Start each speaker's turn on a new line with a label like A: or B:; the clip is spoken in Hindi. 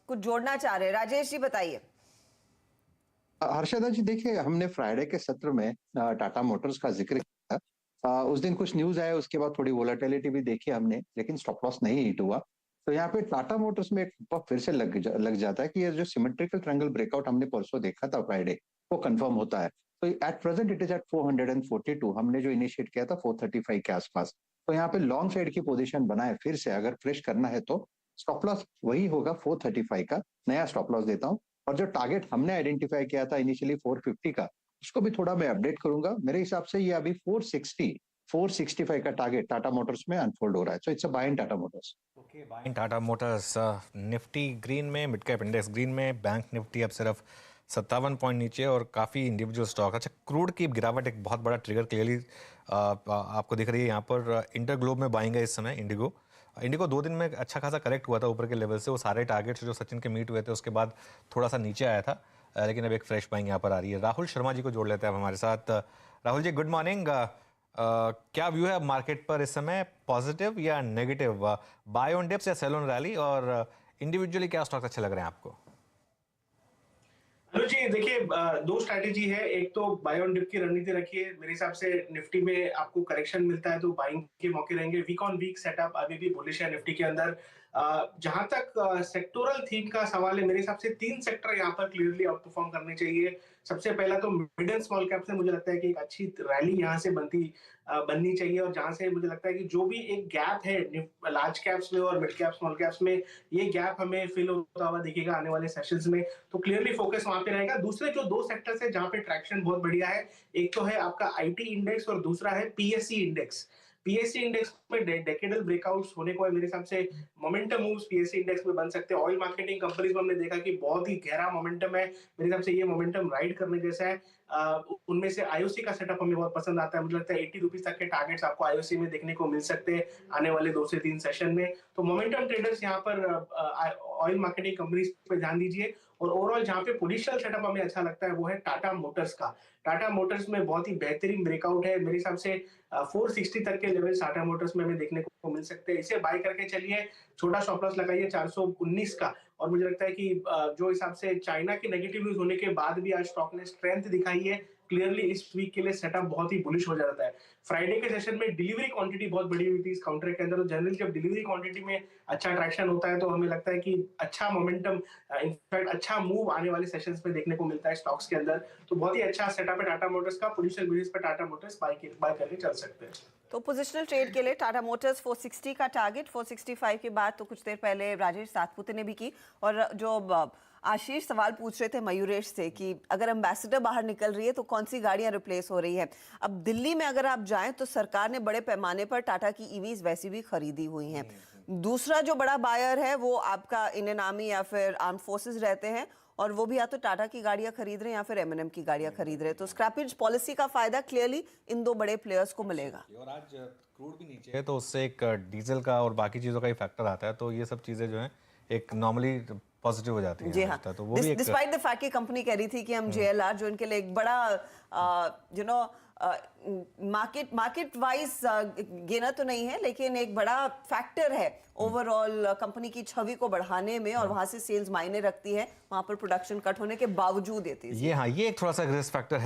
A: कुछ जोड़ना चाह रहे हैं। राजेश जी बताइए।
B: हर्षदा जी देखिए, हमने फ्राइडे के सत्र में टाटा मोटर्स का जिक्र किया। उस दिन कुछ न्यूज आया, उसके बाद थोड़ी वोलेटिलिटी भी देखी हमने, लेकिन स्टॉप लॉस नहीं हिट हुआ। तो यहाँ पे टाटा मोटर्स में एक टप्पा फिर से लग जाता है कि ये जो सिमेट्रिकल ट्रायंगल ब्रेकआउट हमने परसों देखा था फ्राइडे, वो कंफर्म होता है। तो at present it is at 442, हमने जो इनिशिएट किया था 435 के आसपास। तो यहाँ पे लॉन्ग साइड की पोजीशन बनाए, फिर से अगर फ्रेश करना है तो स्टॉप लॉस वही होगा 435 का। नया स्टॉप लॉस देता हूँ। और जो टारगेट हमने आइडेंटिफाई किया था इनिशियली 450 का, उसको भी थोड़ा मैं अपडेट करूंगा। मेरे हिसाब से ये अभी 460 465 का टारगेट टाटा मोटर्स में अनफोल्ड हो रहा है। So it's a buy in Tata Motors.
C: Okay, buy in Tata Motors. Nifty green में, मिड कैप इंडेक्स ग्रीन में, बैंक निफ्टी अब सिर्फ 57 पॉइंट नीचे और काफ़ी इंडिविजुअल स्टॉक। अच्छा, क्रूड की गिरावट एक बहुत बड़ा ट्रिगर क्लियरली आपको दिख रही है यहाँ पर। इंटर ग्लोब में बाइंग है इस समय। इंडिगो इंडिगो 2 दिन में अच्छा खासा करेक्ट हुआ था ऊपर के लेवल से। वो सारे टारगेट्स जो सचिन के मीट हुए थे उसके बाद थोड़ा सा नीचे आया था, लेकिन अब एक फ्रेश बाइंग यहाँ पर आ रही है। राहुल शर्मा जी को जोड़ लेते हैं अब हमारे साथ। Rahul ji, good morning. क्या व्यू है मार्केट पर इस समय, पॉजिटिव या नेगेटिव? बाय ऑन डिप्स या सेल ऑन रैली? और इंडिविजुअली क्या स्टॉक अच्छे लग रहे हैं आपको?
D: हेलो जी, देखिए दो स्ट्रैटेजी है। एक तो बाय ऑन डिप की रणनीति रखिए। मेरे हिसाब से निफ्टी में आपको करेक्शन मिलता है तो बाइंग के मौके रहेंगे। वीक ऑन वीक सेटअप अभी भी बुलिश है निफ्टी के अंदर। जहां तक सेक्टोरल थीम का सवाल है, मेरे हिसाब से 3 सेक्टर यहाँ पर क्लियरली आउट परफॉर्म करने चाहिए। सबसे पहला तो मिड एंड स्मॉल कैप से मुझे लगता है कि एक अच्छी रैली यहाँ से बननी चाहिए। और जहां से मुझे लगता है कि जो भी एक गैप है लार्ज कैप्स में और मिड कैप स्मॉल कैप्स में, ये गैप हमें फिल होता हुआ दिखेगा आने वाले सेशंस में। तो क्लियरली फोकस वहां पे रहेगा। दूसरे जो 2 सेक्टर्स है जहां पे ट्रैक्शन बहुत बढ़िया है, एक तो है आपका आईटी इंडेक्स और दूसरा है पीएससी इंडेक्स। पीएससी इंडेक्स में डेकेडल ब्रेकआउट्स होने को है। मेरे हिसाब से मोमेंटम मूव्स पीएससी इंडेक्स में बन सकते हैं। ऑयल मार्केटिंग कंपनीज में हमने देखा कि बहुत ही गहरा मोमेंटम है। मेरे हिसाब से ये मोमेंटम राइड करने जैसा है। उनमें से आईओसी का सेटअप हमें बहुत पसंद आता है। मुझे लगता है 80 रुपीज तक के टारगेट्स आपको आईओसी में देखने को मिल सकते हैं आने वाले 2 से 3 सेशन में। तो मोमेंटम ट्रेडर्स यहाँ पर ऑयल मार्केटिंग कंपनीज पे ध्यान दीजिए। और ओवरऑल जहां पे पोजिशनल सेटअप हमें अच्छा लगता है वो है टाटा मोटर्स का। टाटा मोटर्स में बहुत ही बेहतरीन ब्रेकआउट है। मेरे हिसाब से 460 तक के लेवल टाटा मोटर्स में हमें देखने को मिल सकते हैं। इसे बाय करके चलिए। छोटा स्टॉप लॉस लगाइए 419 का। और मुझे लगता है कि जो हिसाब से चाइना की नेगेटिव न्यूज होने के बाद भी आज स्टॉक ने स्ट्रेंथ दिखाई है। क्लियरली इस वीक के लिए सेटअप बहुत ही बुलिश हो जाता है। फ्राइडे के सेशन में डिलीवरी क्वांटिटी बहुत बड़ी हुई थी इस काउंटर के अंदर। तो जनरली जब डिलीवरी क्वांटिटी में अच्छा ट्रैक्शन होता है तो हमें लगता है कि अच्छा मोमेंटम, इनफैक्ट अच्छा मूव आने वाले सेशंस में देखने को मिलता है स्टॉक्स के अंदर। तो बहुत ही अच्छा सेटअप है टाटा मोटर्स का। पोजिशनल बेसिस पर टाटा मोटर्स बाय करके चल सकते हैं।
A: तो पोजिशनल ट्रेड के लिए टाटा मोटर्स 460 का टारगेट, 465 की बात तो कुछ देर पहले राजेश सातपुते ने भी की। और जो आशीष सवाल पूछ रहे थे मयूरेश से कि अगर एम्बेसडर बाहर निकल रही है तो कौन सी गाड़ियां रिप्लेस हो रही है। अब दिल्ली में अगर आप जाएं तो सरकार ने बड़े पैमाने पर टाटा की ईवीज वैसी भी खरीदी हुई हैं। दूसरा जो बड़ा बायर है वो आपका इंडियन आर्मी या फिर आर्म फोर्सेस रहते हैं, और वो भी या तो टाटा की गाड़ियां खरीद रहे हैं या फिर एमएनएम की गाड़ियां खरीद रहे हैं। तो स्क्रैपेज पॉलिसी का फायदा क्लियरली इन 2 बड़े प्लेयर्स को मिलेगा।
C: और आज क्रूड भी नीचे है तो उससे एक डीजल का और बाकी चीज़ों का ही फैक्टर आता है। तो ये सब चीज़ें जो हैं एक नॉर्मली पॉजिटिव हो जाती
A: जी
C: हैं।
A: हाँ,
C: तो वो भी एक
A: डिस्पाइट द फैक्ट कि कंपनी कह रही थी कि हम जेएलआर, जो इनके लिए एक बड़ा मार्केट वाइज गेनर तो नहीं है, लेकिन एक बड़ा फैक्टर है ओवरऑल कंपनी की छवि को बढ़ाने में, और वहां से सेल्स मायने रखती है। वहां पर प्रोडक्शन कट होने के बावजूद
C: ये हाँ, ये एक थोड़ा सा रिस्क फैक्टर है।